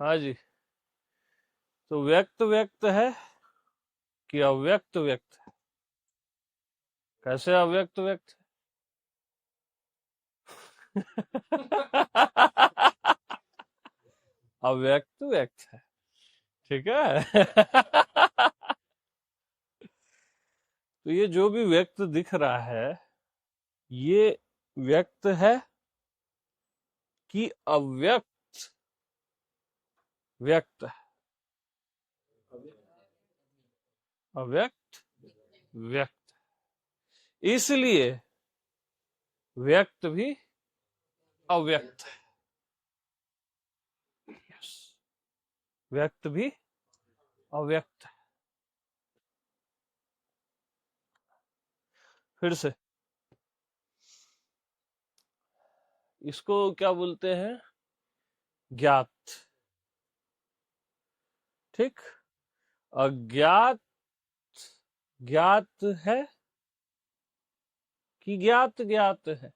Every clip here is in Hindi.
हाँ जी। तो व्यक्त व्यक्त है कि अव्यक्त व्यक्त है? कैसे अव्यक्त व्यक्त अव्यक्त व्यक्त है। ठीक है। तो ये जो भी व्यक्त दिख रहा है, ये व्यक्त है कि अव्यक्त व्यक्त है? अव्यक्त व्यक्त, इसलिए व्यक्त भी अव्यक्त है। Yes. व्यक्त भी अव्यक्त है। फिर से, इसको क्या बोलते हैं? ज्ञात। ठीक। अज्ञात ज्ञात है कि ज्ञात ज्ञात है?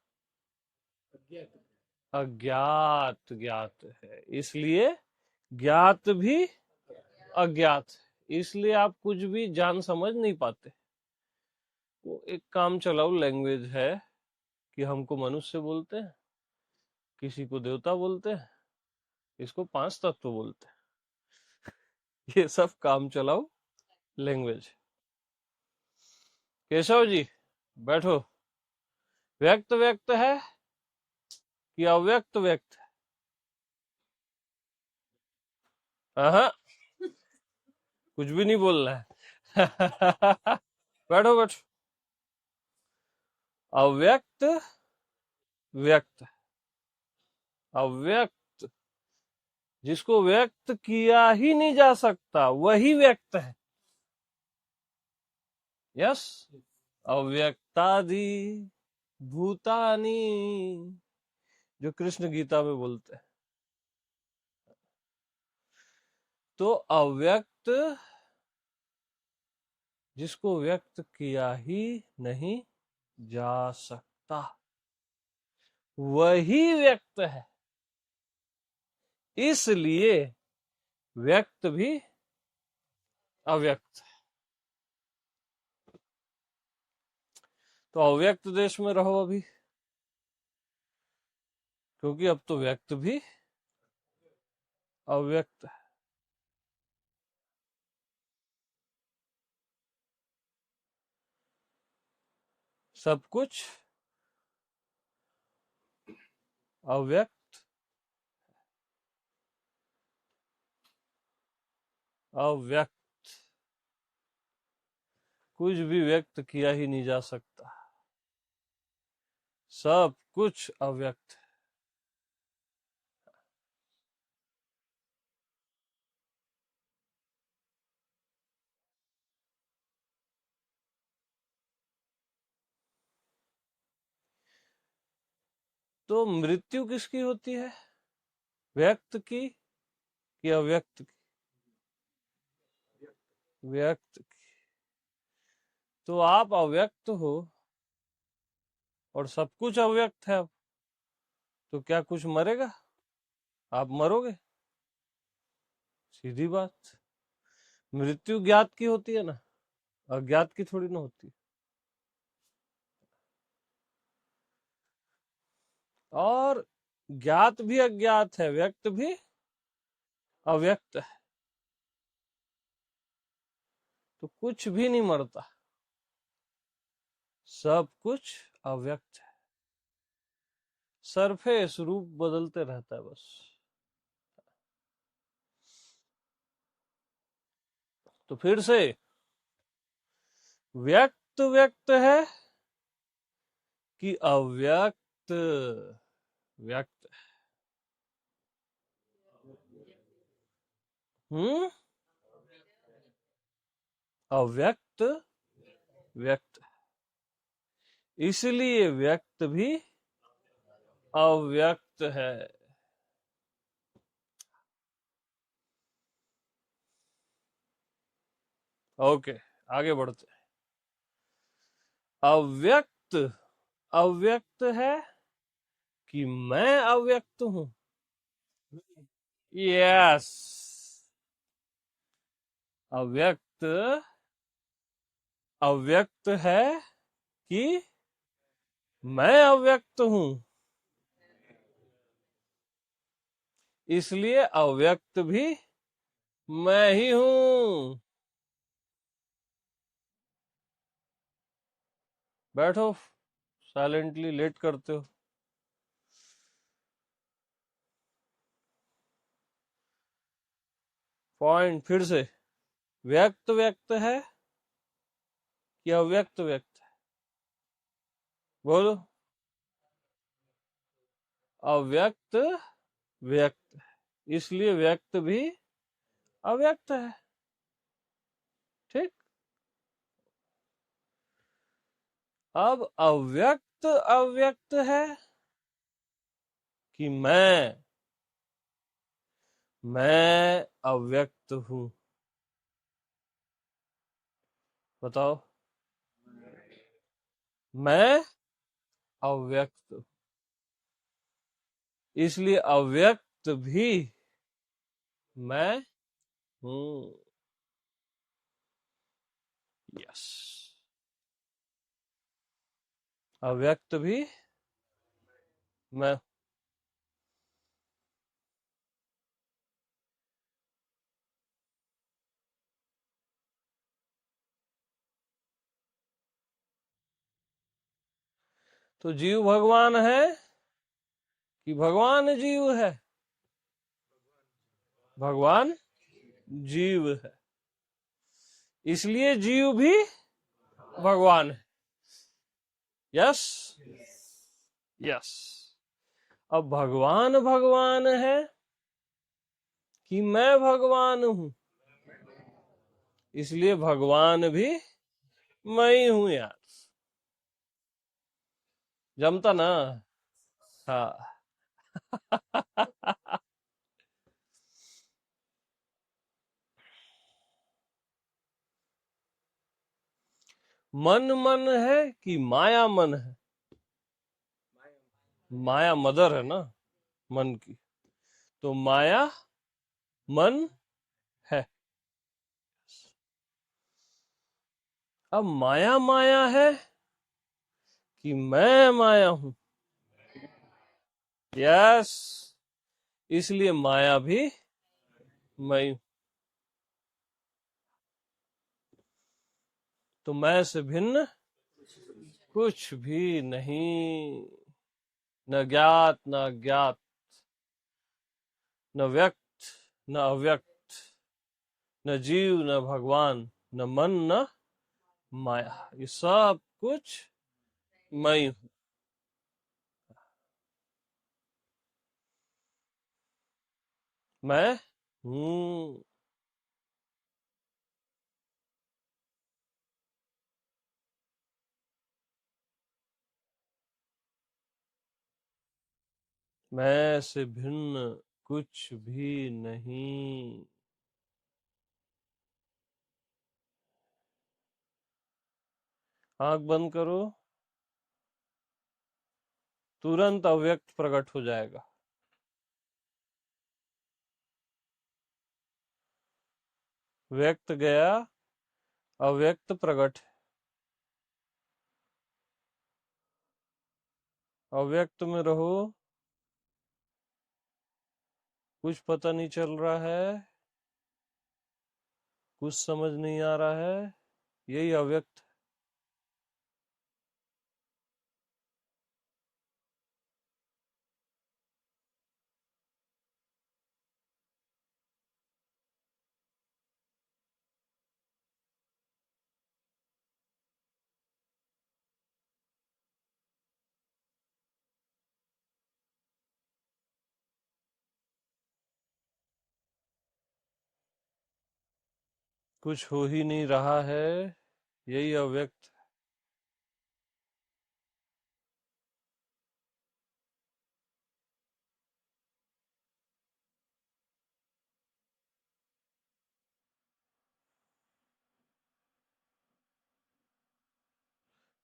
अज्ञात ज्ञात है, इसलिए ज्ञात भी अज्ञात है। इसलिए आप कुछ भी जान समझ नहीं पाते। वो एक काम चलाऊ लैंग्वेज है कि हमको मनुष्य बोलते हैं, किसी को देवता बोलते हैं, इसको पांच तत्व बोलते हैं। ये सब काम चलाऊ लैंग्वेज। केशव जी, बैठो। व्यक्त व्यक्त है कि अव्यक्त व्यक्त है? हाँ, कुछ भी नहीं बोलना है। बैठो बैठो। अव्यक्त व्यक्त है। अव्यक्त, जिसको व्यक्त किया ही नहीं जा सकता, वही व्यक्त है। यस। अव्यक्तादि भूतानि, जो कृष्ण गीता में बोलते हैं। तो अव्यक्त, जिसको व्यक्त किया ही नहीं जा सकता, वही व्यक्त है। इसलिए व्यक्त भी अव्यक्त है। तो अव्यक्त देश में रहो अभी, क्योंकि अब तो व्यक्त भी अव्यक्त है। सब कुछ अव्यक्त अव्यक्त, कुछ भी व्यक्त किया ही नहीं जा सकता, सब कुछ अव्यक्त है। तो मृत्यु किसकी होती है? व्यक्त की कि अव्यक्त की? व्यक्त की। तो आप अव्यक्त हो और सब कुछ अव्यक्त है अब, तो क्या कुछ मरेगा? आप मरोगे? सीधी बात। मृत्यु ज्ञात की होती है ना, अज्ञात की थोड़ी ना होती। और ज्ञात भी अज्ञात है, व्यक्त भी अव्यक्त है। तो कुछ भी नहीं मरता, सब कुछ अव्यक्त है। सरफेस रूप बदलते रहता है बस। तो फिर से, व्यक्त व्यक्त है कि अव्यक्त व्यक्त? हम्म। अव्यक्त व्यक्त, इसलिए व्यक्त भी अव्यक्त है। ओके, आगे बढ़ते हैं। अव्यक्त अव्यक्त है कि मैं अव्यक्त हूं? यस, अव्यक्त अव्यक्त है कि मैं अव्यक्त हूं, इसलिए अव्यक्त भी मैं ही हूं। बैठो, साइलेंटली लेट करते हो। पॉइंट फिर से, व्यक्त व्यक्त है कि अव्यक्त व्यक्त है? बोलो। अव्यक्त व्यक्त है, इसलिए व्यक्त भी अव्यक्त है। ठीक। अब अव्यक्त अव्यक्त है कि मैं अव्यक्त हूं? बताओ। मैं अव्यक्त, इसलिए अव्यक्त भी मैं हूं। यस, अव्यक्त भी मैं। तो जीव भगवान है कि भगवान जीव है? भगवान जीव है, इसलिए जीव भी भगवान है। Yes, yes. अब भगवान भगवान है कि मैं भगवान हूं? इसलिए भगवान भी मैं ही हूं यार। जमता ना? हाँ। मन मन है कि माया मन है? माया मदर है ना मन की, तो माया मन है। अब माया माया है कि मैं माया हूं? यस, इसलिए माया भी मैं हूं। तो मैं से भिन्न कुछ भी नहीं, न ज्ञात न अज्ञात, न व्यक्त न अव्यक्त, न जीव न भगवान, न मन न माया, ये सब कुछ मैं हूं। मैं हूं। मैं से भिन्न कुछ भी नहीं। आंख बंद करो, तुरंत अव्यक्त प्रकट हो जाएगा। व्यक्त गया, अव्यक्त प्रकट। अव्यक्त में रहो, कुछ पता नहीं चल रहा है, कुछ समझ नहीं आ रहा है, यही अव्यक्त। कुछ हो ही नहीं रहा है, यही अव्यक्त।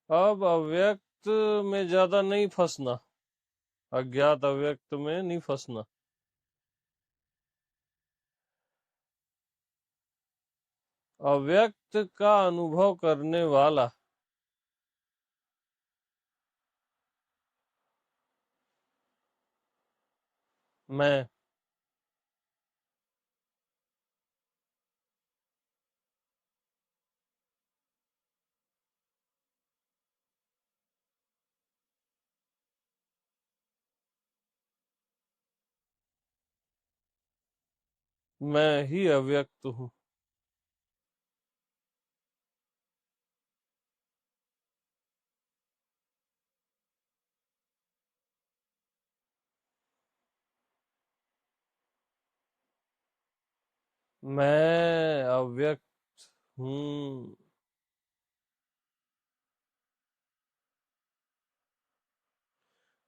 अब अव्यक्त में ज्यादा नहीं फंसना, अज्ञात अव्यक्त में नहीं फंसना। अव्यक्त का अनुभव करने वाला मैं मैं ही अव्यक्त हूँ। मैं अव्यक्त हूँ।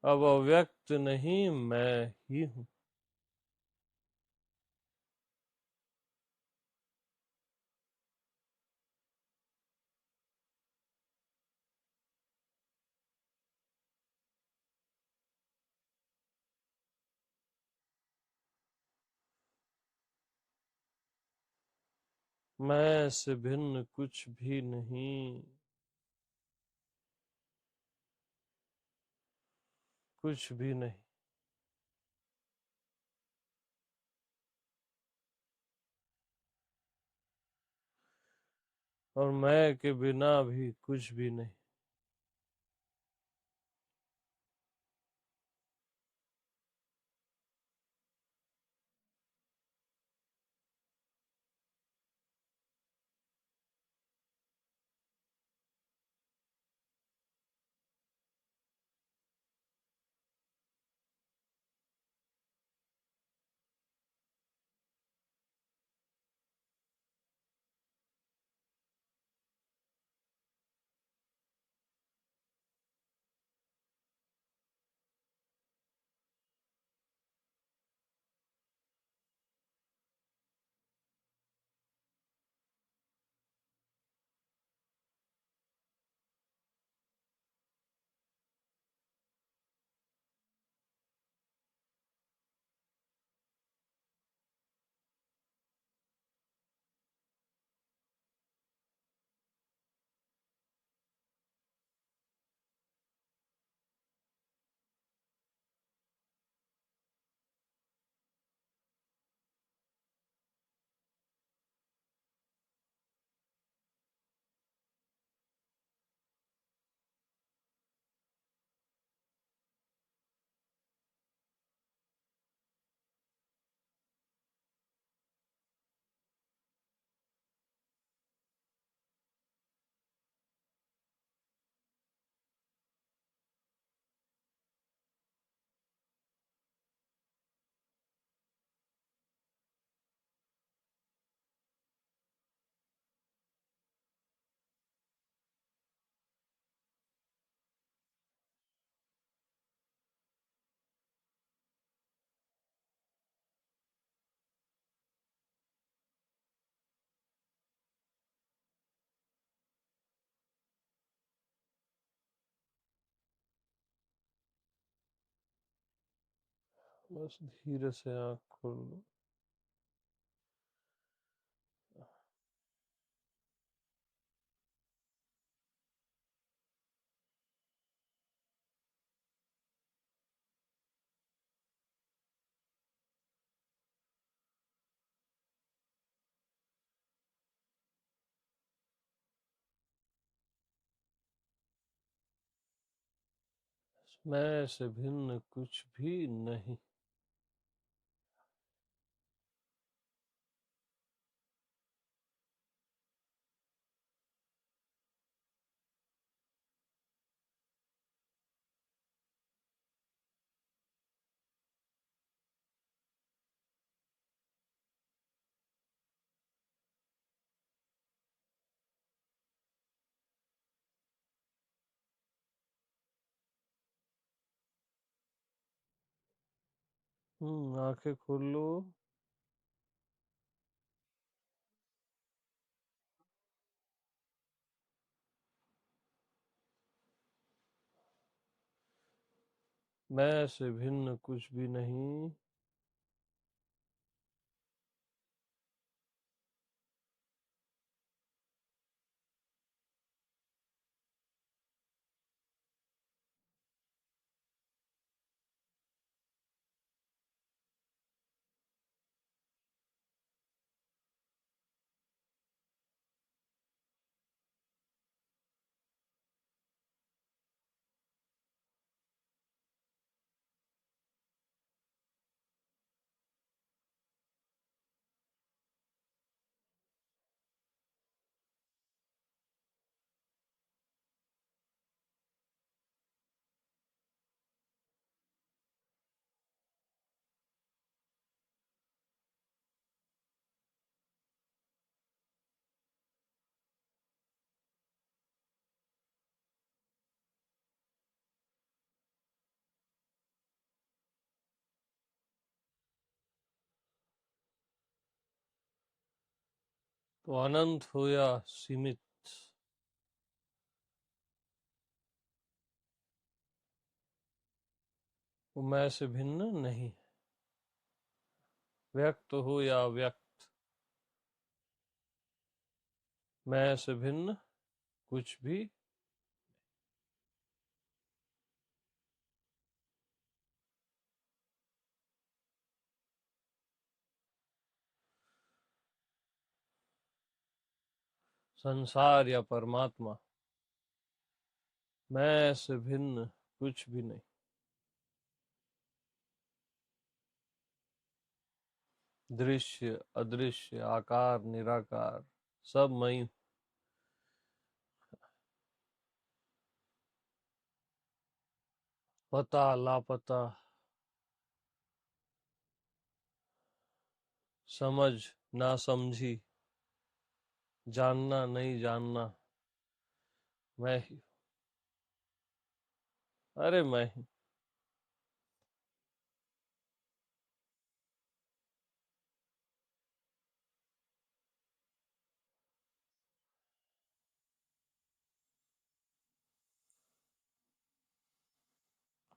अब अव्यक्त नहीं, मैं ही हूँ। मैं से भिन्न कुछ भी नहीं, कुछ भी नहीं। और मैं के बिना भी कुछ भी नहीं। बस धीरे से आँख खोल लो। मैं से भिन्न कुछ भी नहीं। आंखें खोल लो। मैं से भिन्न कुछ भी नहीं। तो अनंत हो या सीमित, वो मैं से भिन्न नहीं। व्यक्त हो या अव्यक्त, मैं से भिन्न कुछ भी। संसार या परमात्मा, मैं से भिन्न कुछ भी नहीं। दृश्य अदृश्य आकार निराकार सब मैं हूं। पता लापता, समझ ना समझी, जानना नहीं जानना, मैं ही। अरे मैं ही।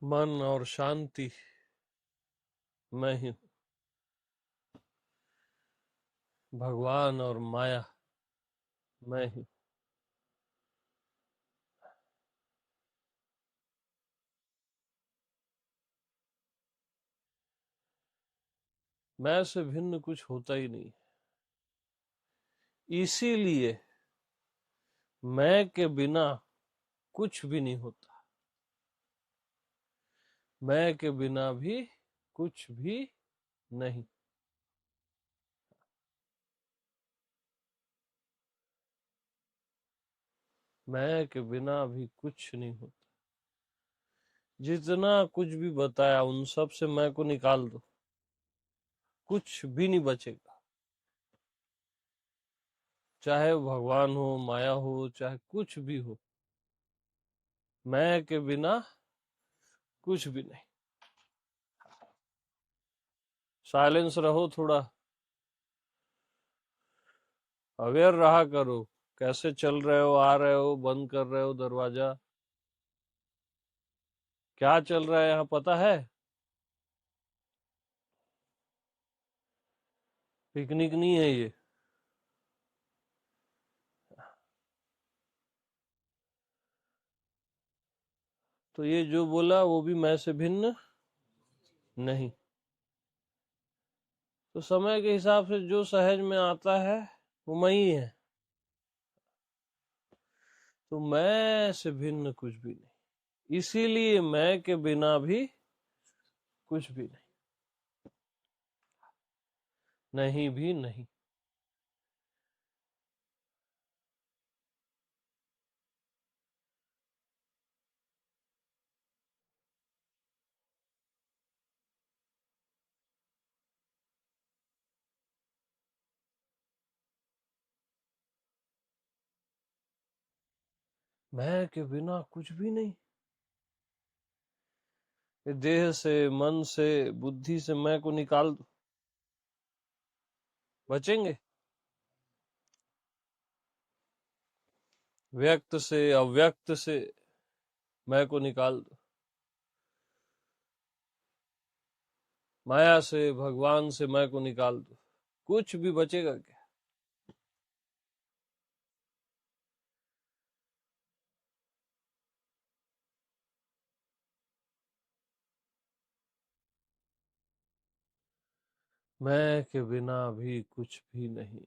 मन और शांति मैं ही हूं। भगवान और माया मैं ही। मैं से भिन्न कुछ होता ही नहीं। इसीलिए मैं के बिना कुछ भी नहीं होता। मैं के बिना भी कुछ भी नहीं। मैं के बिना भी कुछ नहीं होता। जितना कुछ भी बताया उन सब से मैं को निकाल दो, कुछ भी नहीं बचेगा। चाहे वो भगवान हो माया हो चाहे कुछ भी हो, मैं के बिना कुछ भी नहीं। साइलेंस रहो, थोड़ा अवेयर रहा करो। कैसे चल रहे हो, आ रहे हो, बंद कर रहे हो दरवाजा, क्या चल रहा है यहाँ पता है? पिकनिक नहीं है ये। तो ये जो बोला वो भी मैं से भिन्न नहीं। तो समय के हिसाब से जो सहज में आता है वो मैं ही है। तो मैं से भिन्न कुछ भी नहीं, इसीलिए मैं के बिना भी कुछ भी नहीं। नहीं भी नहीं। मैं के बिना कुछ भी नहीं। ये देह से मन से बुद्धि से मैं को निकाल दो, बचेंगे? व्यक्त से अव्यक्त से मैं को निकाल दो, माया से भगवान से मैं को निकाल दो, कुछ भी बचेगा क्या? मैं के बिना भी कुछ भी नहीं।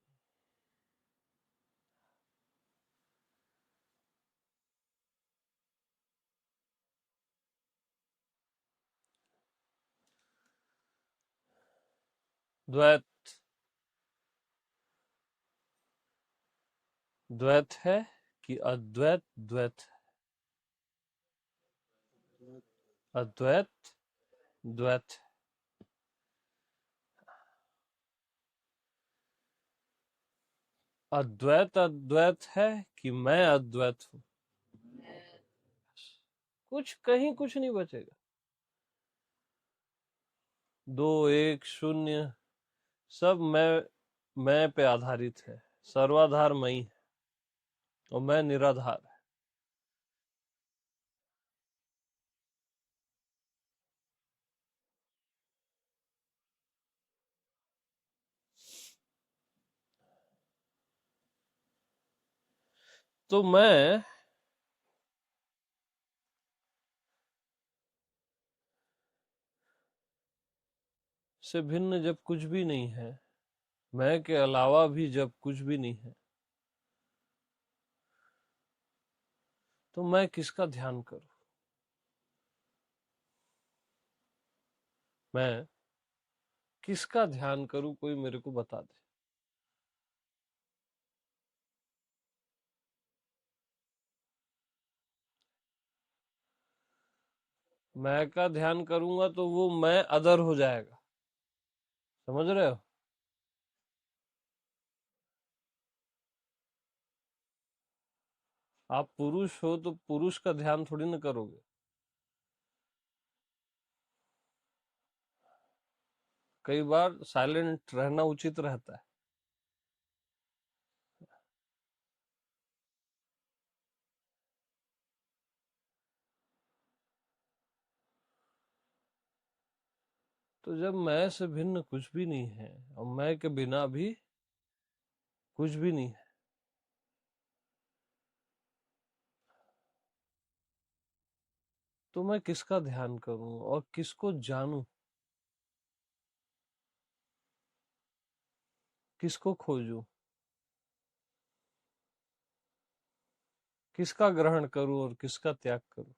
द्वैत, द्वैत है कि अद्वैत? द्वैत, अद्वैत द्वैत। अद्वैत अद्वैत है कि मैं अद्वैत हूं। कुछ कहीं कुछ नहीं बचेगा। दो एक शून्य सब मैं पे आधारित है। सर्वाधार मैं ही है और मैं निराधार है। तो मैं से भिन्न जब कुछ भी नहीं है, मैं के अलावा भी जब कुछ भी नहीं है, तो मैं किसका ध्यान करूं? मैं किसका ध्यान करूं, कोई मेरे को बता दे। मैं का ध्यान करूंगा तो वो मैं अदर हो जाएगा, समझ रहे हो? आप पुरुष हो तो पुरुष का ध्यान थोड़ी ना करोगे। कई बार साइलेंट रहना उचित रहता है। तो जब मैं से भिन्न कुछ भी नहीं है और मैं के बिना भी कुछ भी नहीं है, तो मैं किसका ध्यान करूं और किसको जानूं, किसको खोजूं, किसका ग्रहण करूं और किसका त्याग करूं?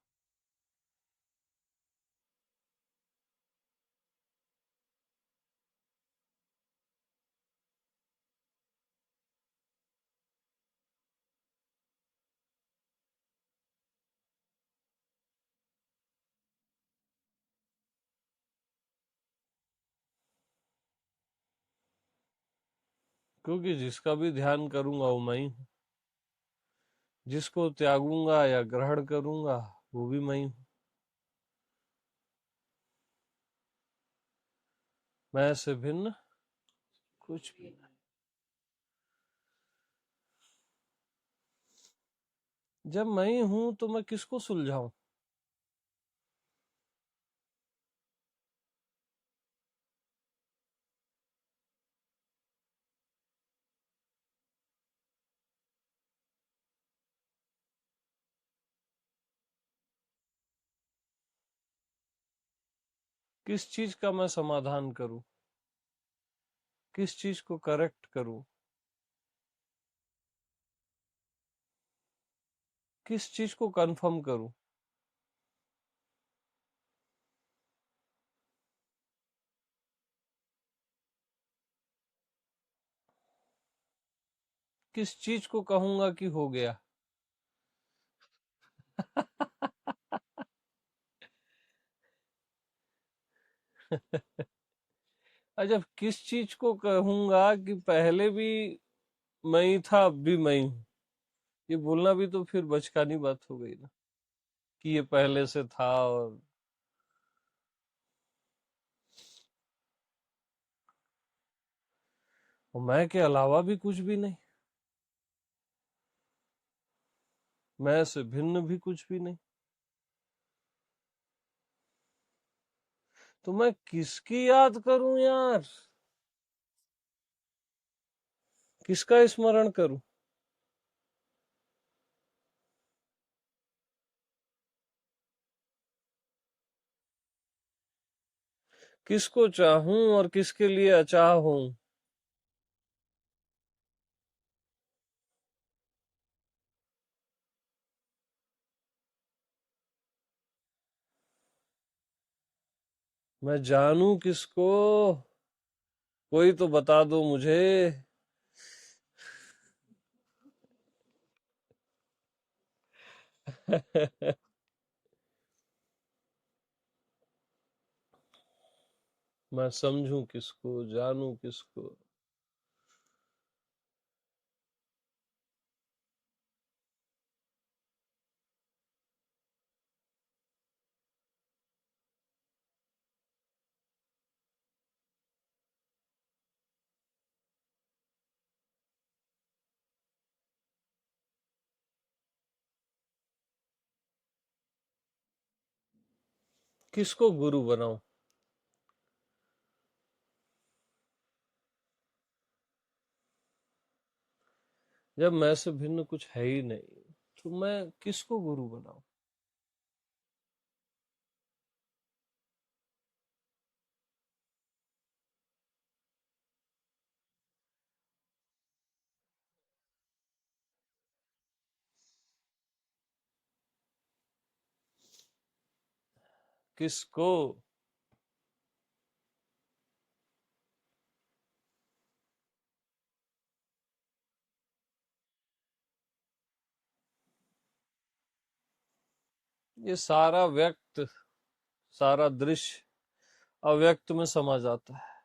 क्योंकि जिसका भी ध्यान करूंगा वो मैं ही हूं, जिसको त्यागूंगा या ग्रहण करूंगा वो भी मैं ही हूं। मैं से भिन्न कुछ भी नहीं। जब मैं ही हूं तो मैं किसको सुलझाऊं? किस चीज का मैं समाधान करूं, किस चीज को करेक्ट करूं, किस चीज को कंफर्म करूं? किस चीज को कहूंगा कि हो गया? अच्छा, किस चीज को कहूंगा कि पहले भी मैं ही था अब भी मैं ही हूं? ये बोलना भी तो फिर बचकानी बात हो गई ना, कि ये पहले से था और मैं के अलावा भी कुछ भी नहीं, मैं से भिन्न भी कुछ भी नहीं। तो मैं किसकी याद करूं यार, किसका स्मरण करूं? किसको चाहूं और किसके लिए अचाह हूं? मैं जानूं किसको, कोई तो बता दो मुझे। मैं समझूं किसको, जानूं किसको? किसको गुरु बनाऊं? जब मैं से भिन्न कुछ है ही नहीं, तो मैं किसको गुरु बनाऊं? किसको? ये सारा व्यक्त, सारा दृश्य अव्यक्त में समा जाता है।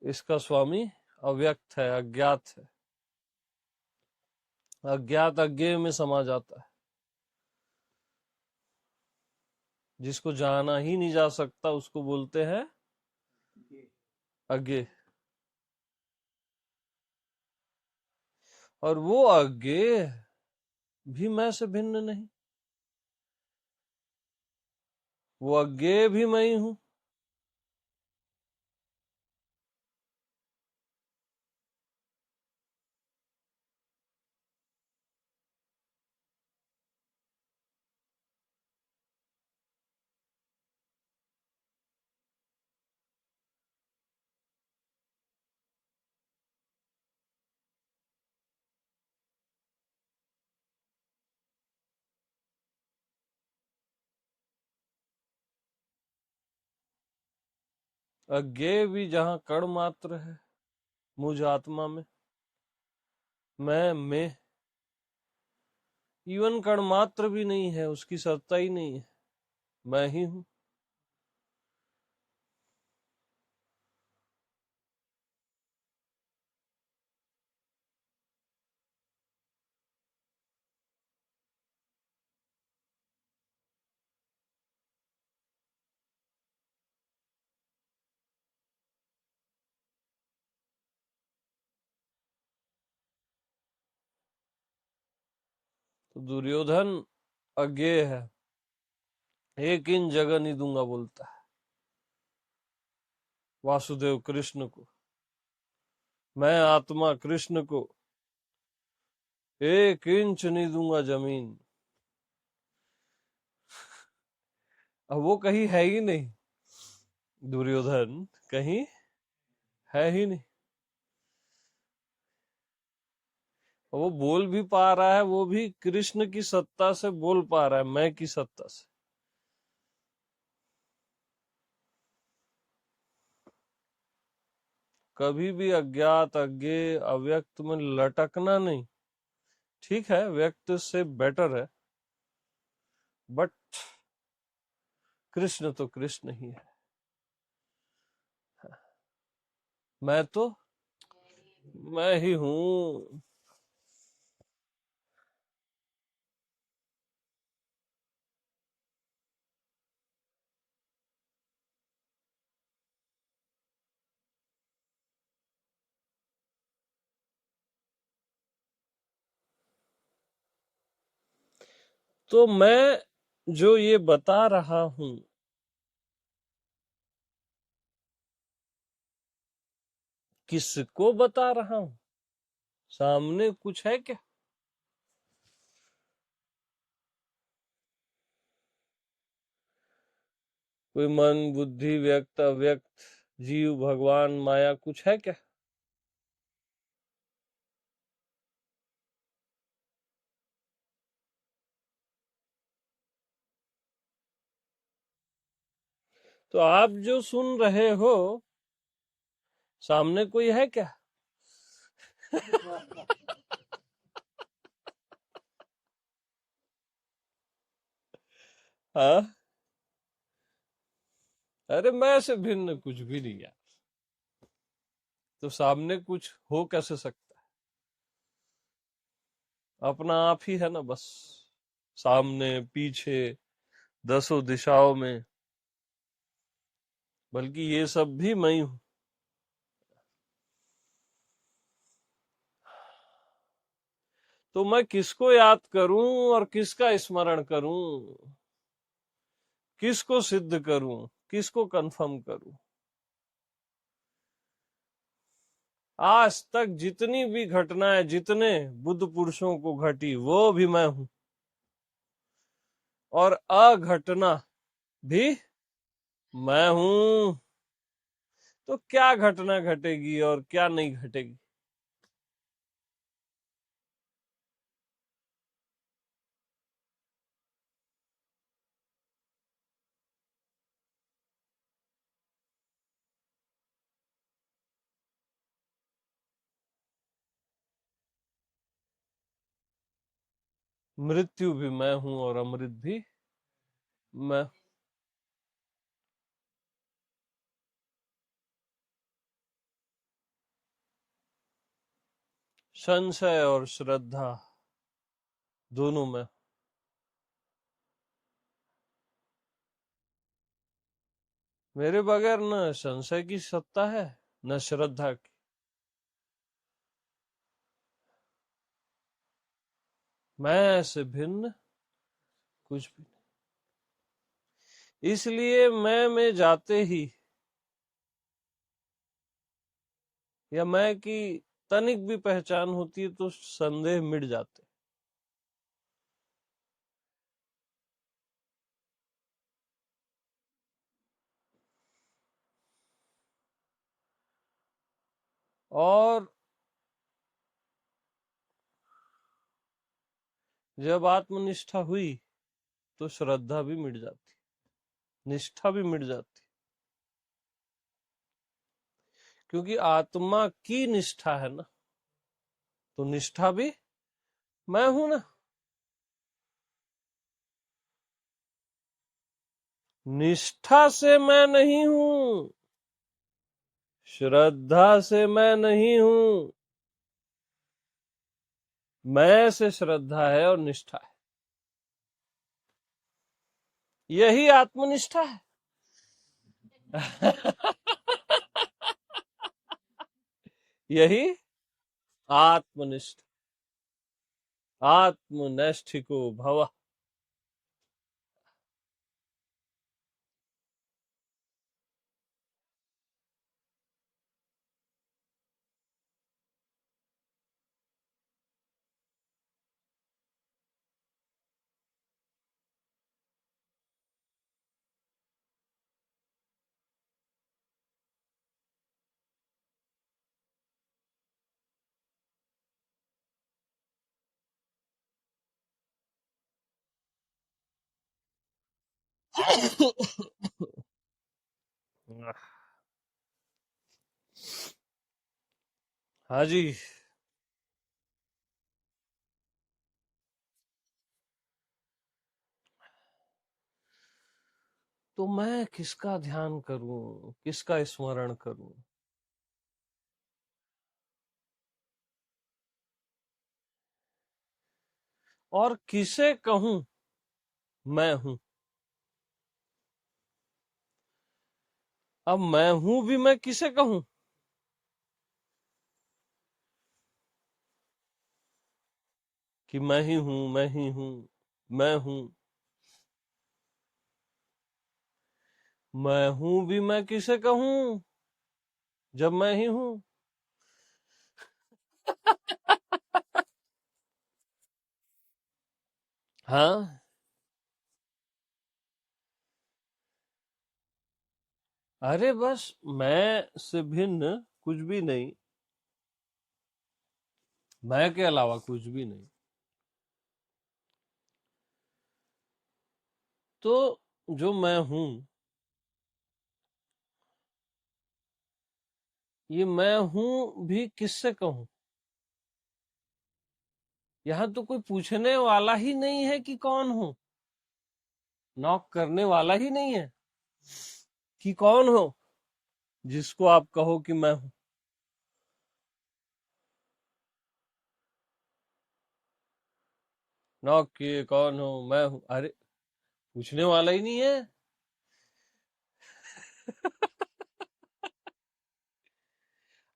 इसका स्वामी अव्यक्त है, अज्ञात है। अज्ञात अज्ञेय में समा जाता है। जिसको जाना ही नहीं जा सकता उसको बोलते हैं अज्ञेय। और वो अज्ञेय भी मैं से भिन्न नहीं, वो अज्ञेय भी मैं ही हूं। अज्ञेय भी जहां कण मात्र है मुझ आत्मा में, मैं इवन कण मात्र भी नहीं है, उसकी सत्ता ही नहीं है, मैं ही हूं। तो दुर्योधन अज्ञेय है, एक इन जगह नहीं दूंगा बोलता है वासुदेव कृष्ण को। मैं आत्मा कृष्ण को एक इंच नहीं दूंगा जमीन। अब वो कहीं है ही नहीं, दुर्योधन कहीं है ही नहीं। वो बोल भी पा रहा है, वो भी कृष्ण की सत्ता से बोल पा रहा है, मैं की सत्ता से। कभी भी अज्ञात अज्ञेय अव्यक्त में लटकना नहीं। ठीक है, व्यक्त से बेटर है, बट कृष्ण तो कृष्ण ही है। मैं तो मैं ही हूं। तो मैं जो ये बता रहा हूं, किसको बता रहा हूं? सामने कुछ है क्या? कोई मन बुद्धि व्यक्त अव्यक्त जीव भगवान माया कुछ है क्या? तो आप जो सुन रहे हो, सामने कोई है क्या? हाँ, अरे मैं से भिन्न कुछ भी नहीं है। तो सामने कुछ हो कैसे सकता है? अपना आप ही है ना बस, सामने पीछे दसों दिशाओं में, बल्कि ये सब भी मैं ही हूं। तो मैं किसको याद करूं और किसका स्मरण करूं? किसको सिद्ध करूं, किसको कंफर्म करूं? आज तक जितनी भी घटनाएं, जितने बुद्ध पुरुषों को घटी, वो भी मैं हूं, और अघटना भी मैं हूं। तो क्या घटना घटेगी और क्या नहीं घटेगी? मृत्यु भी मैं हूं और अमृत भी मैं। संशय और श्रद्धा दोनों में। मेरे बगैर न संशय की सत्ता है, न श्रद्धा की। मैं से भिन्न कुछ भी नहीं। इसलिए मैं में जाते ही, या मैं की तनिक भी पहचान होती है तो संदेह मिट जाते। और जब आत्मनिष्ठा हुई तो श्रद्धा भी मिट जाती, निष्ठा भी मिट जाती, क्योंकि आत्मा की निष्ठा है ना, तो निष्ठा भी मैं हूं ना। निष्ठा से मैं नहीं हूं, श्रद्धा से मैं नहीं हूं। मैं से श्रद्धा है और निष्ठा है, यही आत्मनिष्ठा है। यही आत्मनिष्ठ, आत्मनिष्ठिको भव। हाँ जी। तो मैं किसका ध्यान करूं, किसका स्मरण करूं? और किसे कहूं मैं हूं? अब मैं हूं भी मैं किसे कहूं? कि मैं ही हूं, मैं ही हूं, मैं हूं। मैं हूं भी मैं किसे कहूं जब मैं ही हूं? हाँ। अरे बस मैं से भिन्न कुछ भी नहीं, मैं के अलावा कुछ भी नहीं। तो जो मैं हूं, ये मैं हूं भी किससे कहूं? यहां तो कोई पूछने वाला ही नहीं है कि कौन हो, नॉक करने वाला ही नहीं है कि कौन हो जिसको आप कहो कि मैं हूं। नॉक किए, कौन हो, मैं हूं, अरे पूछने वाला ही नहीं है।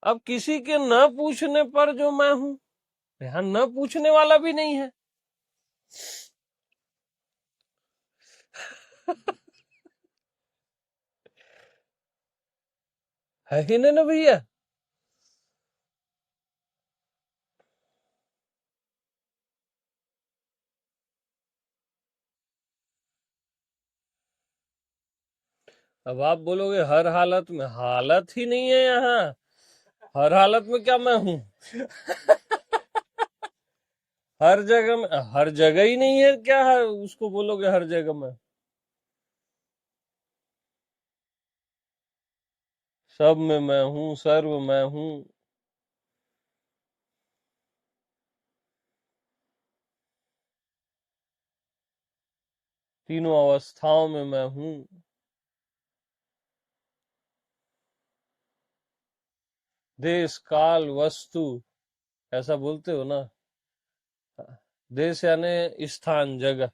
अब किसी के न पूछने पर जो मैं हूं, यहां न पूछने वाला भी नहीं है। है ही नहीं ना भैया। अब आप बोलोगे हर हालत में, हालत ही नहीं है यहाँ। हर हालत में क्या मैं हूं? हर जगह में, हर जगह ही नहीं है क्या है उसको बोलोगे हर जगह में? सब में मैं हूँ, सर्व मैं हूँ। तीनों अवस्थाओं में मैं हूँ। देश काल वस्तु, ऐसा बोलते हो ना? देश यानी स्थान जगह,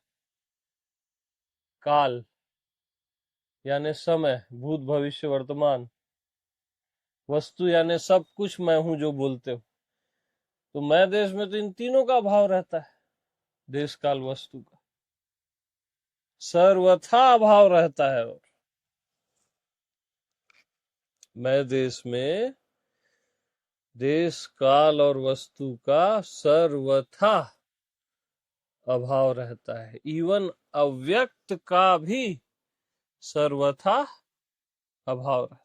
काल यानी समय भूत भविष्य वर्तमान, वस्तु यानी सब कुछ मैं हूं जो बोलते हो। तो मैं देश में तो इन तीनों का भाव रहता है, देश काल वस्तु का सर्वथा भाव रहता है। और मैं देश में देश काल और वस्तु का सर्वथा अभाव रहता है। इवन अव्यक्त का भी सर्वथा अभाव रहता है,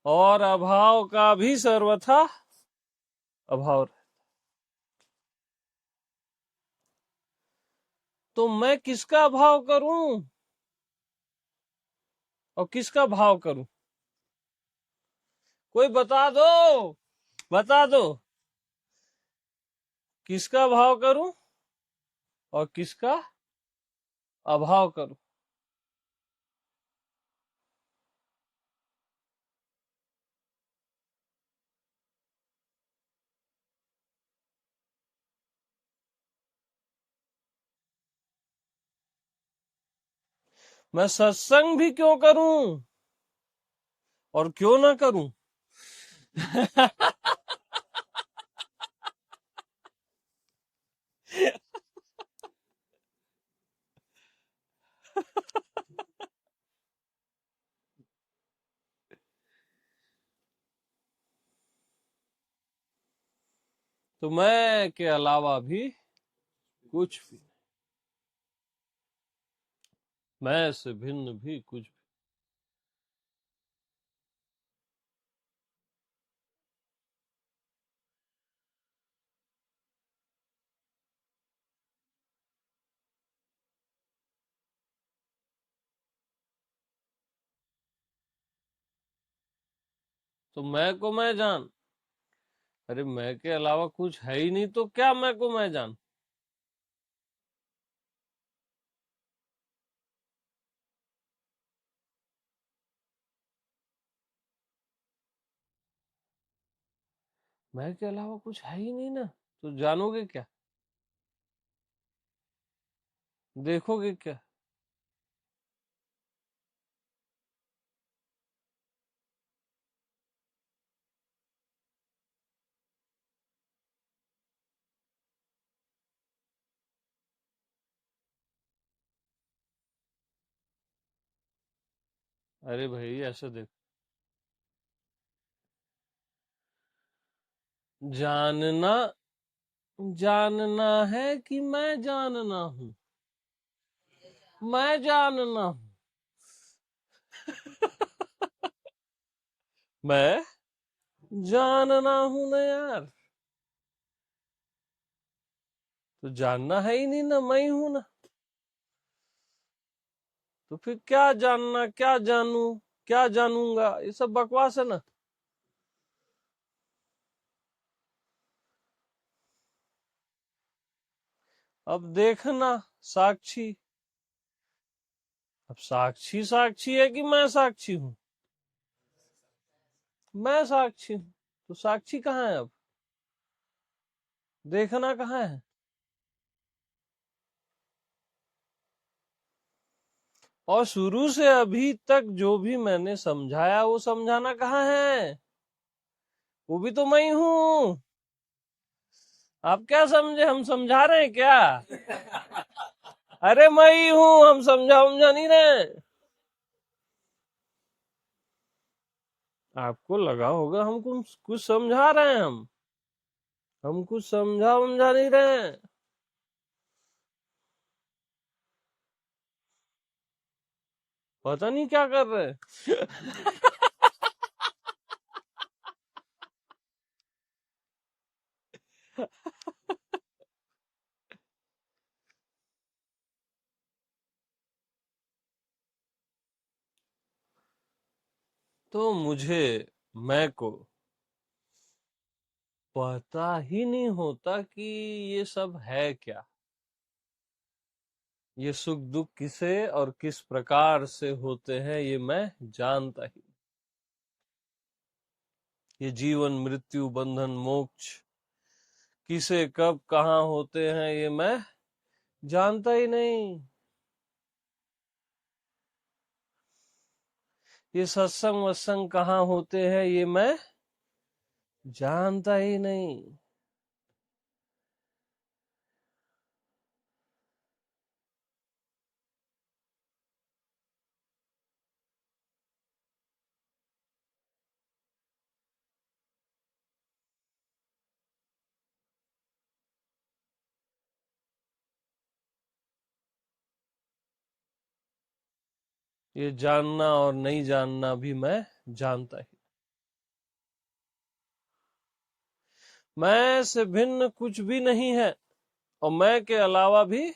और अभाव का भी सर्वथा अभाव रहता है। तो मैं किसका भाव करूं और किसका भाव करूं? कोई बता दो, बता दो, किसका भाव करूं और किसका अभाव करूं? मैं सत्संग भी क्यों करूं और क्यों ना करूं? तो मैं के अलावा भी कुछ भी, मैं से भिन्न भी कुछ भी। तो मैं को मैं जान, अरे मैं के अलावा कुछ है ही नहीं तो क्या मैं को मैं जान? मैं के अलावा कुछ है ही नहीं ना, तो जानोगे क्या, देखोगे क्या? अरे भाई ऐसे देख, जानना, जानना है कि मैं जानना हूं? मैं जानना हूं, मैं जानना हूं ना यार। तो जानना है ही नहीं ना, मैं ही हूं ना। तो फिर क्या जानना, क्या जानू, क्या जानूंगा, ये सब बकवास है ना। अब देखना, साक्षी, अब साक्षी साक्षी है कि मैं साक्षी हूं? मैं साक्षी हूं, तो साक्षी कहाँ है अब? देखना कहाँ है? और शुरू से अभी तक जो भी मैंने समझाया वो समझाना कहाँ है? वो भी तो मैं ही हूं। आप क्या समझे, हम समझा रहे हैं क्या? अरे मैं ही हूं, हम समझा नहीं रहे। आपको लगा होगा हमको कुछ समझा रहे हैं, हम कुछ समझा नहीं रहे हैं। पता नहीं क्या कर रहे हैं। तो मैं को पता ही नहीं होता कि ये सब है क्या, ये सुख दुख किसे और किस प्रकार से होते हैं ये मैं जानता ही। ये जीवन मृत्यु बंधन मोक्ष किसे कब कहाँ होते हैं ये मैं जानता ही नहीं। ये सत्संग वत्संग कहाँ होते हैं ये मैं जानता ही नहीं। ये जानना और नहीं जानना भी मैं जानता ही। मैं से भिन्न कुछ भी नहीं है और मैं के अलावा भी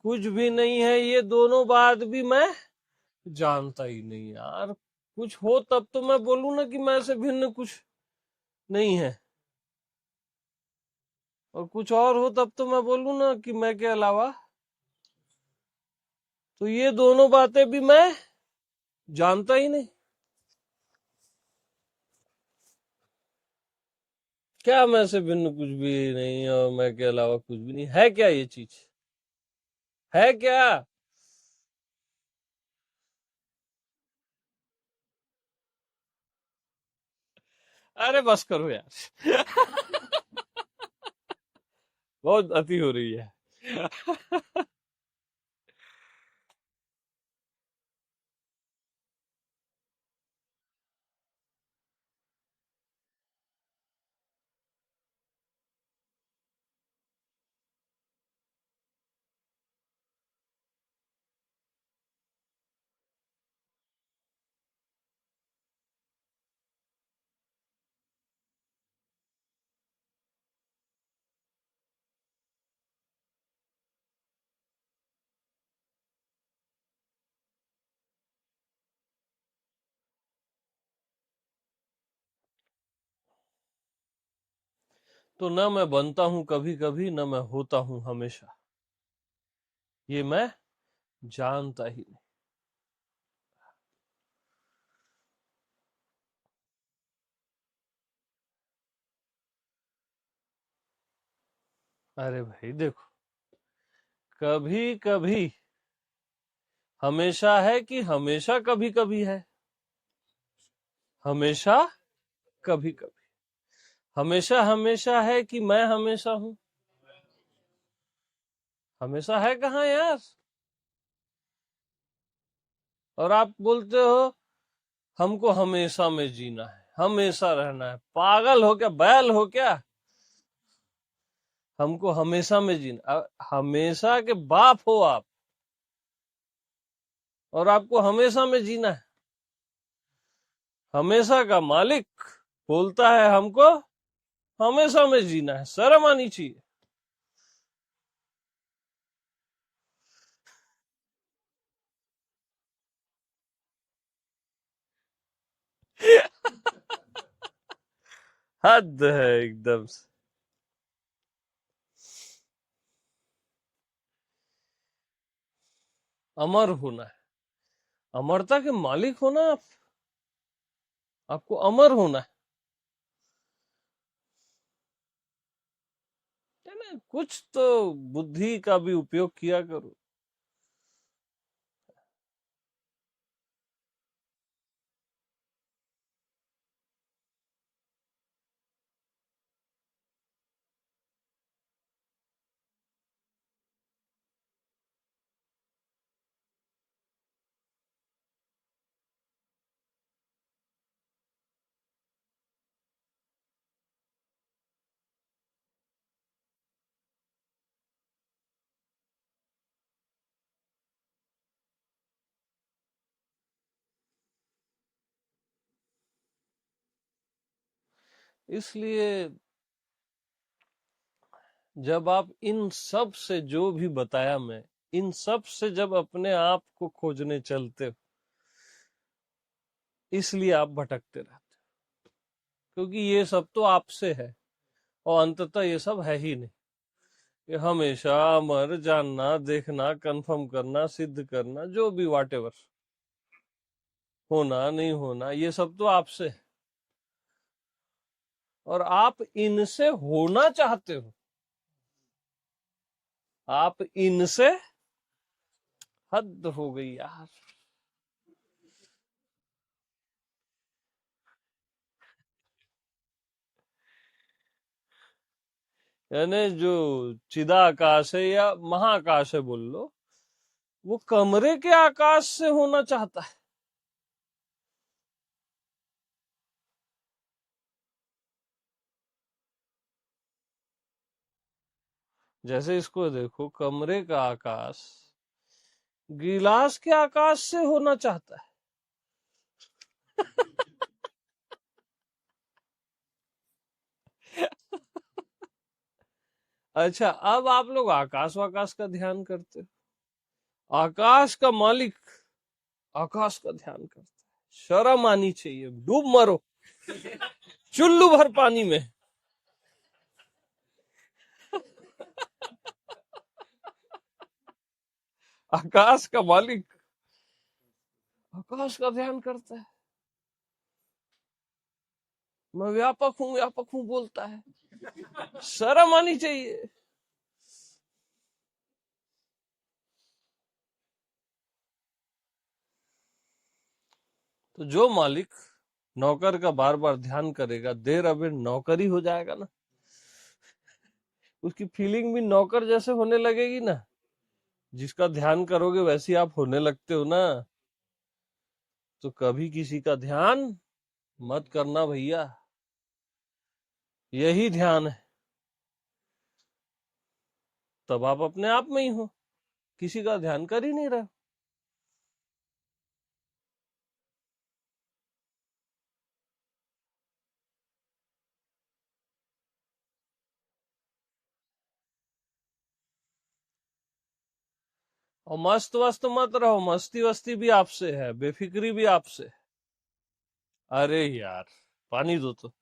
कुछ भी नहीं है, ये दोनों बात भी मैं जानता ही नहीं। यार कुछ हो तब तो मैं बोलूं ना कि मैं से भिन्न कुछ नहीं है, और कुछ और हो तब तो मैं बोलूं ना कि मैं के अलावा। तो ये दोनों बातें भी मैं जानता ही नहीं। क्या मैं से भिन्न कुछ भी नहीं और मैं के अलावा कुछ भी नहीं है, क्या ये चीज है क्या? अरे बस करो यार। बहुत अति हो रही है। तो न मैं बनता हूं कभी कभी, न मैं होता हूं हमेशा, ये मैं जानता ही नहीं। अरे भाई देखो, कभी कभी हमेशा है कि हमेशा कभी कभी है? हमेशा कभी कभी। हमेशा हमेशा है कि मैं हमेशा हूं? हमेशा है कहाँ यार? और आप बोलते हो हमको हमेशा में जीना है, हमेशा रहना है। पागल हो क्या, बैल हो क्या? हमको हमेशा में जीना, हमेशा के बाप हो आप, और आपको हमेशा में जीना है। हमेशा का मालिक बोलता है हमको हमेशा में जीना है, शर्म आनी चाहिए। हद है एकदम से। अमर होना है, अमरता के मालिक होना आप, आपको अमर होना है ना? कुछ तो बुद्धि का भी उपयोग किया करो। इसलिए जब आप इन सब से, जो भी बताया मैं, इन सब से जब अपने आप को खोजने चलते हो, इसलिए आप भटकते रहते हो, क्योंकि ये सब तो आपसे है और अंततः ये सब है ही नहीं। ये हमेशा अमर, जानना, देखना, कंफर्म करना, सिद्ध करना, जो भी व्हाटएवर, होना नहीं होना, ये सब तो आपसे है और आप इनसे होना चाहते हो। आप इनसे, हद हो गई यार। यानी जो चिदाकाश है या महाकाश है बोल लो, वो कमरे के आकाश से होना चाहता है। जैसे इसको देखो, कमरे का आकाश गिलास के आकाश से होना चाहता है। अच्छा, अब आप लोग आकाश वाकाश का ध्यान करते हो, आकाश का मालिक आकाश का ध्यान करता है। शर्म आनी चाहिए, डूब मरो चुल्लू भर पानी में। आकाश का मालिक आकाश का ध्यान करता है। मैं व्यापक हूं बोलता है। शर्म आनी चाहिए। तो जो मालिक नौकर का बार बार ध्यान करेगा, देर अबेर नौकर ही हो जाएगा ना। उसकी फीलिंग भी नौकर जैसे होने लगेगी ना। जिसका ध्यान करोगे वैसे ही आप होने लगते हो ना। तो कभी किसी का ध्यान मत करना भैया, यही ध्यान है। तब आप अपने आप में ही हो, किसी का ध्यान कर ही नहीं रहे। और मस्त वस्त मत रहो, मस्ती वस्ती भी आपसे है, बेफिक्री भी आपसे है। अरे यार, पानी दो तो।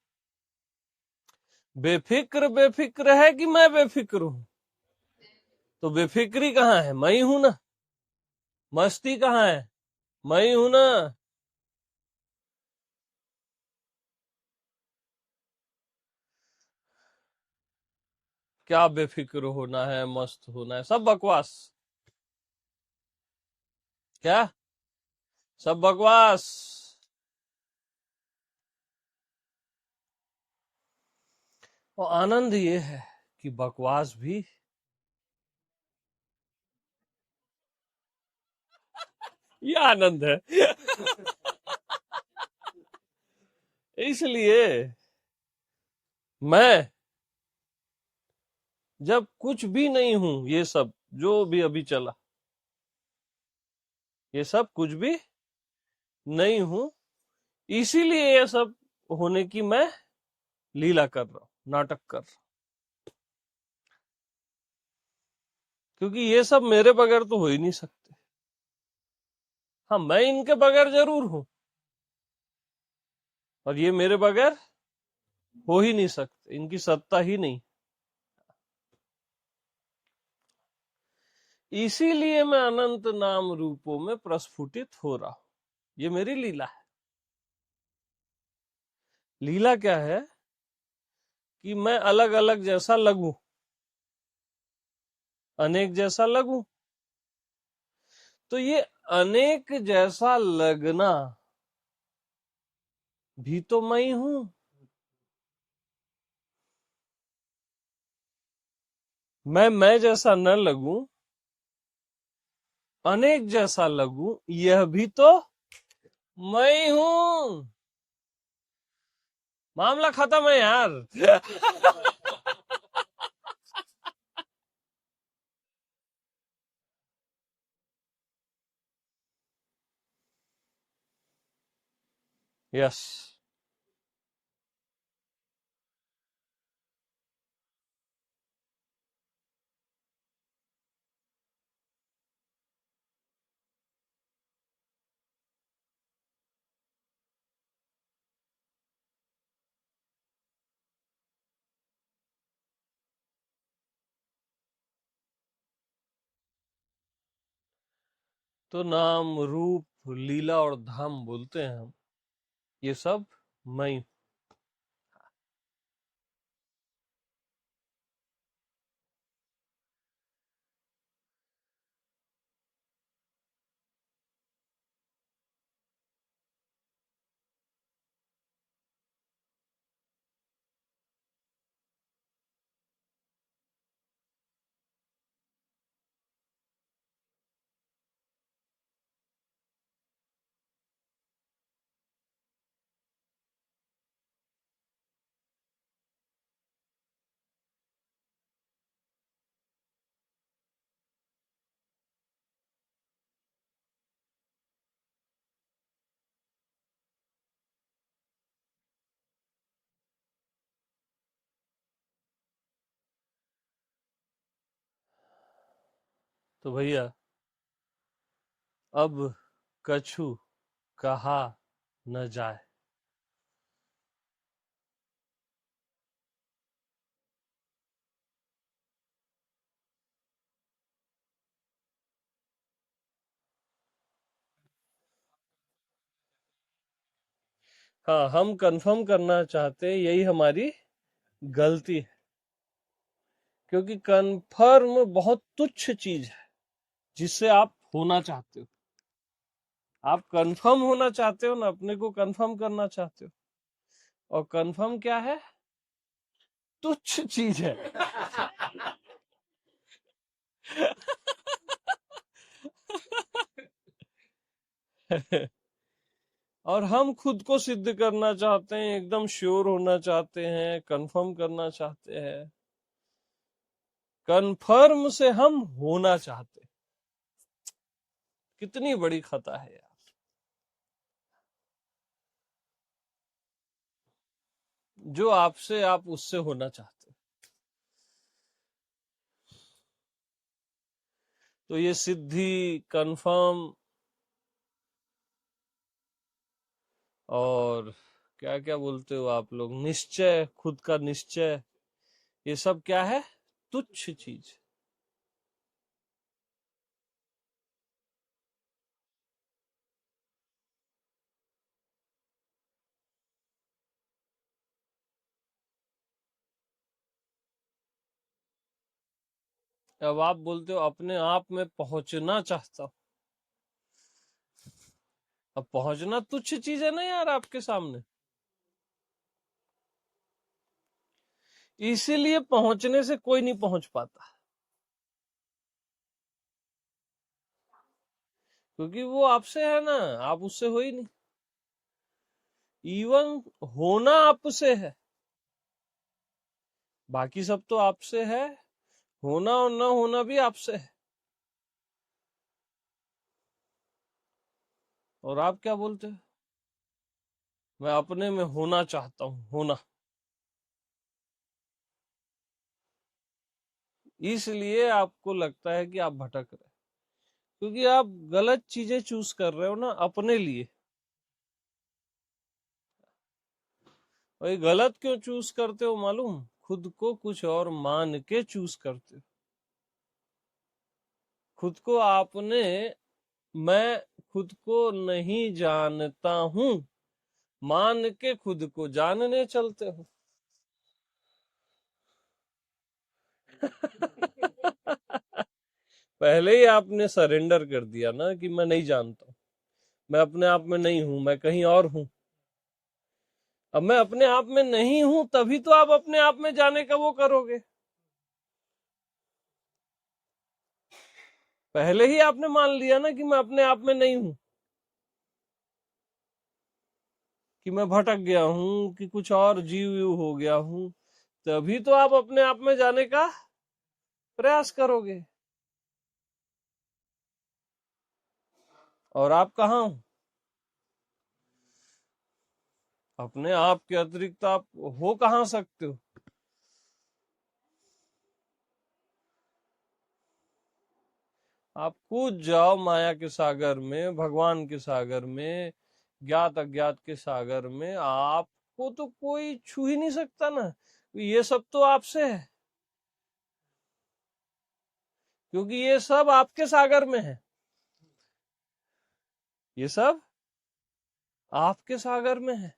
बेफिक्र बेफिक्र है कि मैं बेफिक्र हूं? तो बेफिक्री कहाँ है? मैं ही हूं ना। मस्ती कहाँ है? मैं ही हूं ना। क्या बेफिक्र होना है, मस्त होना है, सब बकवास। क्या? सब बकवास। और आनंद ये है कि बकवास भी, ये आनंद है। इसलिए मैं जब कुछ भी नहीं हूं, ये सब जो भी अभी चला, ये सब कुछ भी नहीं हूं, इसीलिए ये सब होने की मैं लीला कर रहा हूं, नाटक कर रहा हूं। क्योंकि ये सब मेरे बगैर तो हो ही नहीं सकते। हाँ, मैं इनके बगैर जरूर हूं, और ये मेरे बगैर हो ही नहीं सकते, इनकी सत्ता ही नहीं। इसीलिए मैं अनंत नाम रूपों में प्रस्फुटित हो रहा हूं। ये मेरी लीला है। लीला क्या है? कि मैं अलग अलग जैसा लगूं, अनेक जैसा लगूं। तो ये अनेक जैसा लगना भी तो मैं ही हूं। मैं जैसा न लगूं, अनेक जैसा लगूं, यह भी तो मैं ही हूं। मामला खत्म है यार। यस। तो नाम रूप लीला और धाम बोलते हैं हम, ये सब मैं हूं। तो भैया अब कछु कहा न जाए। हाँ, हम कंफर्म करना चाहते हैं, यही हमारी गलती है, क्योंकि कंफर्म बहुत तुच्छ चीज है जिससे आप होना चाहते हो। आप कंफर्म होना चाहते हो ना, अपने को कंफर्म करना चाहते हो, और कंफर्म क्या है? तुच्छ चीज है। और हम खुद को सिद्ध करना चाहते हैं, एकदम श्योर होना चाहते हैं, कंफर्म करना चाहते हैं। कंफर्म से हम होना चाहते हैं। कितनी बड़ी खता है यार। जो आपसे, आप उससे होना चाहते हैं। तो ये सिद्धि, कंफर्म और क्या क्या बोलते हो आप लोग, निश्चय, खुद का निश्चय, ये सब क्या है? तुच्छ चीज। अब आप बोलते हो अपने आप में पहुंचना चाहता हूं। अब पहुंचना तुच्छ चीज है ना यार आपके सामने, इसीलिए पहुंचने से कोई नहीं पहुंच पाता, क्योंकि वो आपसे है ना, आप उससे हो ही नहीं। इवन होना आपसे है, बाकी सब तो आपसे है, होना और न होना भी आपसे है। और आप क्या बोलते हैं? मैं अपने में होना चाहता हूं, होना। इसलिए आपको लगता है कि आप भटक रहे हैं, क्योंकि आप गलत चीजें चूज कर रहे हो ना अपने लिए। और ये गलत क्यों चूज करते हो मालूम? खुद को कुछ और मान के चूज करते हो। खुद को आपने, मैं खुद को नहीं जानता हूं मान के खुद को जानने चलते हो। पहले ही आपने सरेंडर कर दिया ना कि मैं नहीं जानता हूं, मैं अपने आप में नहीं हूं, मैं कहीं और हूं। अब मैं अपने आप में नहीं हूं, तभी तो आप अपने आप में जाने का वो करोगे। पहले ही आपने मान लिया ना कि मैं अपने आप में नहीं हूं, कि मैं भटक गया हूं, कि कुछ और जीव हो गया हूं, तभी तो आप अपने आप में जाने का प्रयास करोगे। और आप कहाँ हो? अपने आप के अतिरिक्त आप हो कहाँ सकते हो? आप कूद जाओ माया के सागर में, भगवान के सागर में, ज्ञात अज्ञात के सागर में, आपको तो कोई छू ही नहीं सकता ना। ये सब तो आपसे है, क्योंकि ये सब आपके सागर में है। ये सब आपके सागर में है,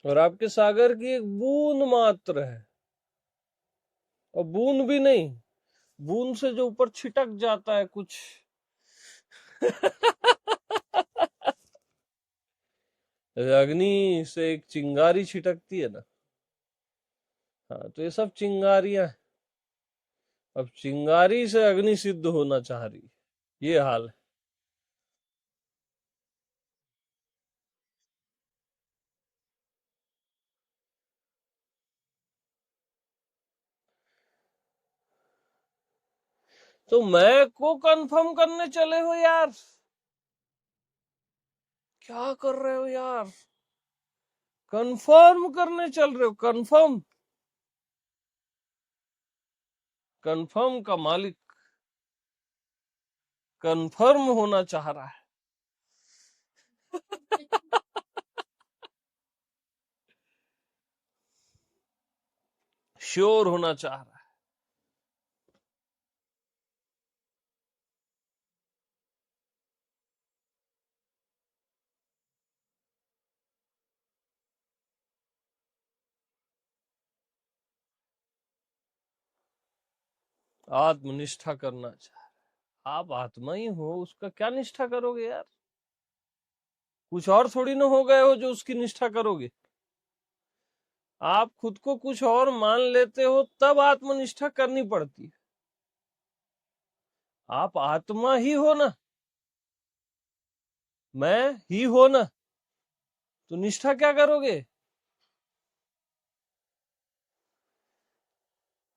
और आपके सागर की एक बूंद मात्र है, और बूंद भी नहीं, बूंद से जो ऊपर छिटक जाता है कुछ अग्नि से एक चिंगारी छिटकती है ना, हाँ, तो ये सब चिंगारियां हैं। अब चिंगारी से अग्नि सिद्ध होना चाह रही है, ये हाल है। तो मैं को कंफर्म करने चले हो यार, क्या कर रहे हो यार, कंफर्म करने चल रहे हो, कंफर्म, कंफर्म का मालिक कंफर्म होना चाह रहा है। श्योर होना चाह रहा है। आत्मनिष्ठा करना चाह रहा है। आप आत्मा ही हो, उसका क्या निष्ठा करोगे यार, कुछ और थोड़ी ना हो गए हो जो उसकी निष्ठा करोगे। आप खुद को कुछ और मान लेते हो तब आत्मनिष्ठा करनी पड़ती है। आप आत्मा ही हो ना, मैं ही हो ना, तो निष्ठा क्या करोगे।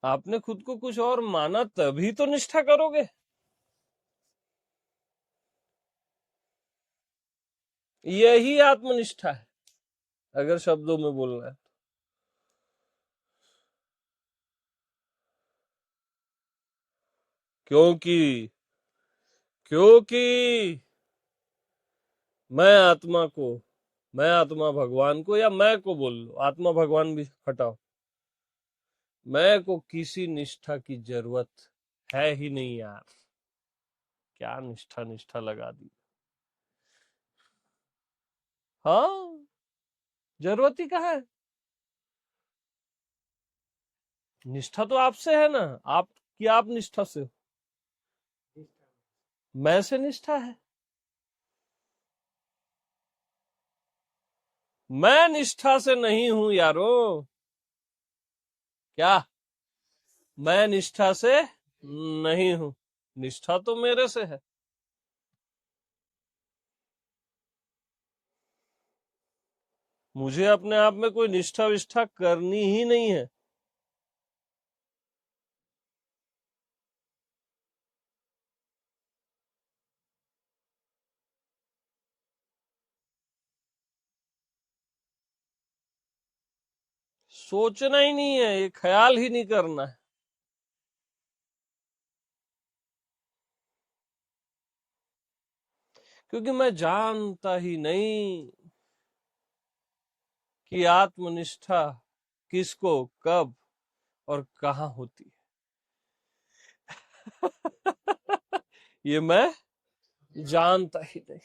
आपने खुद को कुछ और माना तभी तो निष्ठा करोगे। यही आत्मनिष्ठा है, अगर शब्दों में बोलना है। क्योंकि क्योंकि मैं आत्मा को, मैं आत्मा भगवान को, या मैं को बोल लो, आत्मा भगवान भी हटाओ, मैं को किसी निष्ठा की जरूरत है ही नहीं यार। क्या निष्ठा निष्ठा लगा दी, हाँ, जरूरत ही कहाँ है। निष्ठा तो आपसे है ना, आप की आप निष्ठा से हो, मैं से निष्ठा है। मैं निष्ठा से नहीं हूं यारो, क्या, मैं निष्ठा से नहीं हूं, निष्ठा तो मेरे से है। मुझे अपने आप में कोई निष्ठा विष्ठा करनी ही नहीं है। सोचना ही नहीं है, ये ख्याल ही नहीं करना है। क्योंकि मैं जानता ही नहीं कि आत्मनिष्ठा किसको कब और कहां होती है। ये मैं जानता ही नहीं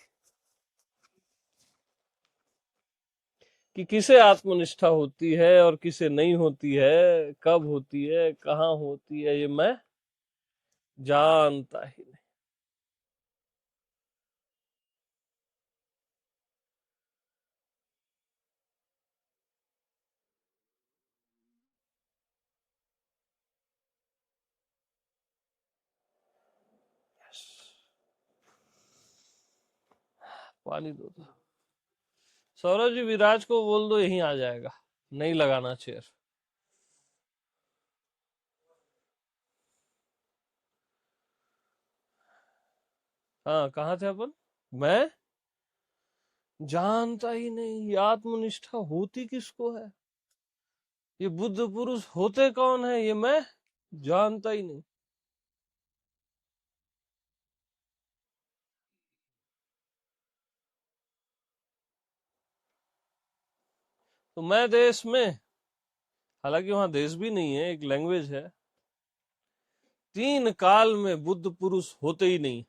कि किसे आत्मनिष्ठा होती है और किसे नहीं होती है, कब होती है, कहां होती है, ये मैं जानता ही नहीं। पानी दो तो। सौरभ जी, विराज को बोल दो यहीं आ जाएगा, नहीं लगाना चेयर। हाँ, कहाँ थे अपन। मैं जानता ही नहीं, ये आत्मनिष्ठा होती किसको है, ये बुद्ध पुरुष होते कौन है, ये मैं जानता ही नहीं। तो मैं देश में, हालांकि वहां देश भी नहीं है, एक लैंग्वेज है, तीन काल में बुद्ध पुरुष होते ही नहीं।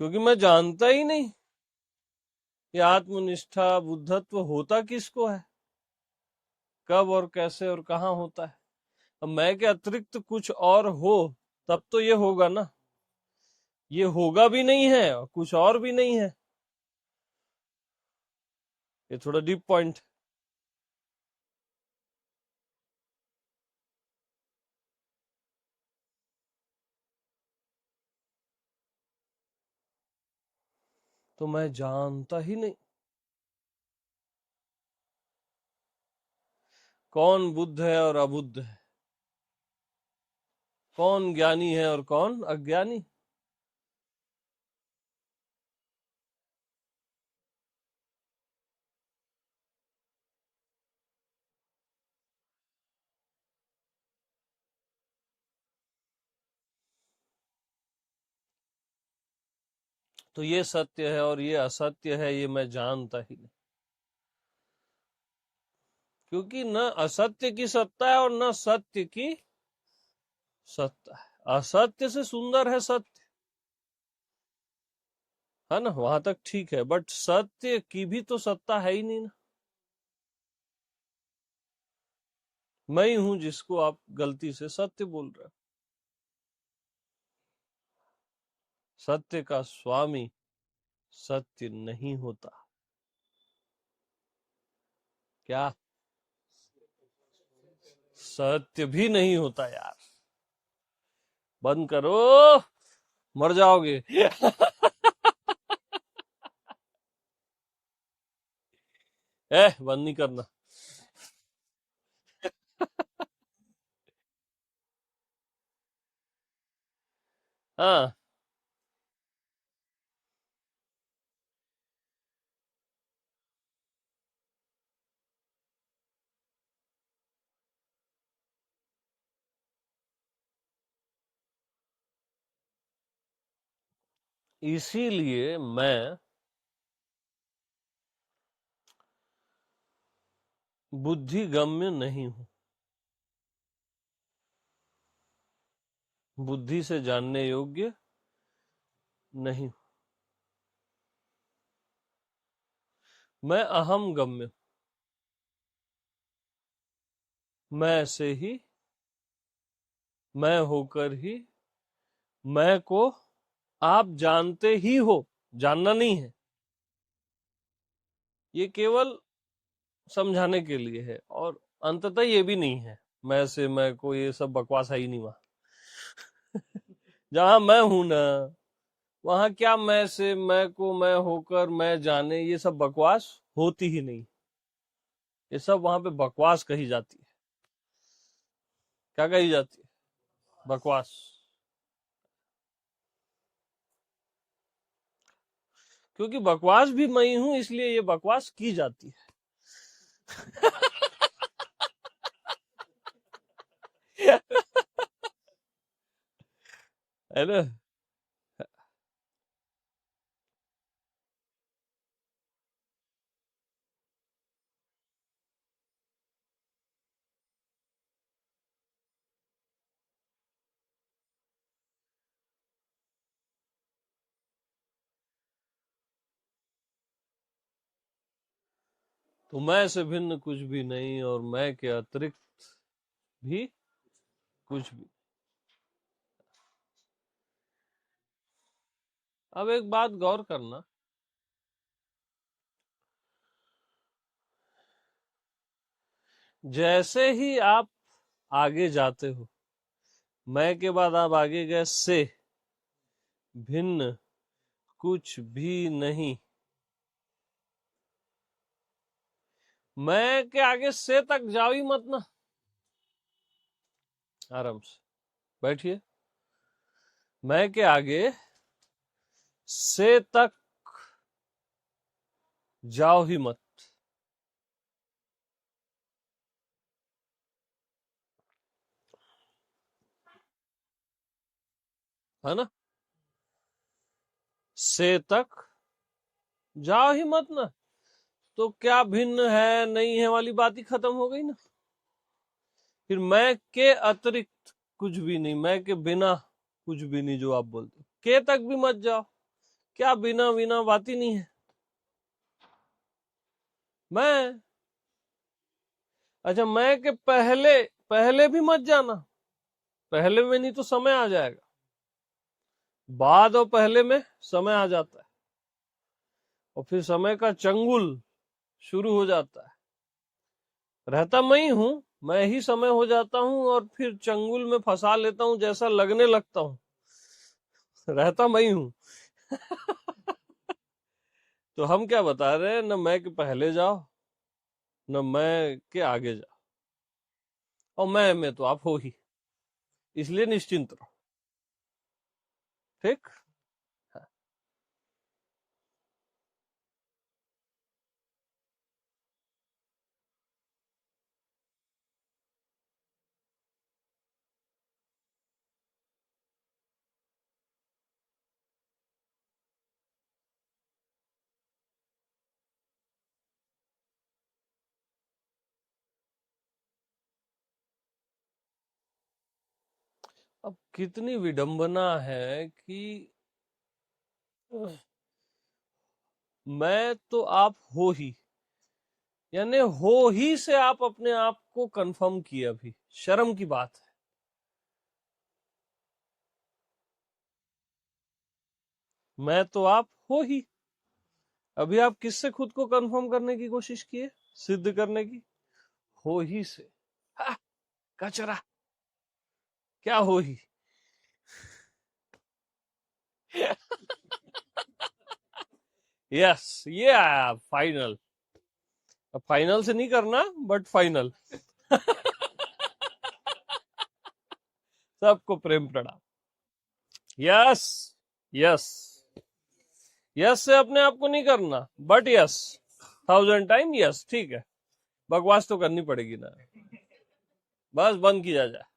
क्योंकि मैं जानता ही नहीं कि आत्मनिष्ठा बुद्धत्व होता किसको है, कब और कैसे और कहाँ होता है। अब मैं के अतिरिक्त कुछ और हो तब तो ये होगा ना, ये होगा भी नहीं है और कुछ और भी नहीं है। ये थोड़ा डीप पॉइंट। तो मैं जानता ही नहीं कौन बुद्ध है और अबुद्ध है, कौन ज्ञानी है और कौन अज्ञानी। तो ये सत्य है और ये असत्य है, ये मैं जानता ही नहीं। क्योंकि न असत्य की सत्ता है और न सत्य की सत्ता है। असत्य से सुंदर है सत्य, है ना, वहां तक ठीक है, बट सत्य की भी तो सत्ता है ही नहीं ना। मैं ही हूं जिसको आप गलती से सत्य बोल रहे हो। सत्य का स्वामी सत्य नहीं होता। क्या? सत्य भी नहीं होता यार, बंद करो, मर जाओगे। बंद नहीं करना। हाँ, इसीलिए मैं बुद्धिगम्य नहीं हूं, बुद्धि से जानने योग्य नहीं। मैं अहम गम्य, मैं से ही, मैं होकर ही मैं को आप जानते ही हो, जानना नहीं है, ये केवल समझाने के लिए है। और अंततः ये भी नहीं है, मैं से मैं को, ये सब बकवास है ही नहीं वहां। जहां मैं हूं ना, वहां क्या मैं से मैं को, मैं होकर मैं जाने, ये सब बकवास होती ही नहीं। ये सब वहां पे बकवास कही जाती है। क्या कही जाती है? बकवास। क्योंकि बकवास भी मैं ही हूं, इसलिए ये बकवास की जाती है। है ना? तो मैं से भिन्न कुछ भी नहीं और मैं के अतिरिक्त भी कुछ भी। अब एक बात गौर करना, जैसे ही आप आगे जाते हो, मैं के बाद आप आगे गए से भिन्न कुछ भी नहीं। मैं के आगे से तक जाओ ही मत ना, आराम से बैठिए। मैं के आगे से तक जाओ ही मत। है ना? से तक जाओ ही मत ना। तो क्या भिन्न है नहीं है वाली बात ही खत्म हो गई ना। फिर मैं के अतिरिक्त कुछ भी नहीं, मैं के बिना कुछ भी नहीं, जो आप बोलते हो, के तक भी मत जाओ। क्या बिना बिना बात ही नहीं है। मैं, अच्छा मैं के पहले, पहले भी मत जाना, पहले में नहीं तो समय आ जाएगा, बाद और पहले में समय आ जाता है, और फिर समय का चंगुल शुरू हो जाता है। रहता मैं ही हूं, मैं ही समय हो जाता हूं और फिर चंगुल में फंसा लेता हूं जैसा लगने लगता हूं। रहता मैं ही हूं। तो हम क्या बता रहे हैं, न मैं के पहले जाओ न मैं के आगे जाओ, और मैं में तो आप हो ही, इसलिए निश्चिंत रहो। ठीक। अब कितनी विडंबना है कि मैं तो आप हो ही, यानी हो ही से आप अपने आप को कंफर्म किए। अभी शर्म की बात है। मैं तो आप हो ही, अभी आप किससे खुद को कंफर्म करने की कोशिश किए, सिद्ध करने की? हो ही से। हा, कचरा, क्या हो ही। यस, ये आया फाइनल। अब फाइनल से नहीं करना, बट फाइनल। सबको प्रेम प्रणाम। यस, यस, यस से अपने आप को नहीं करना, बट यस 1000 टाइम यस। ठीक है, बकवास तो करनी पड़ेगी ना, बस बंद किया जाए।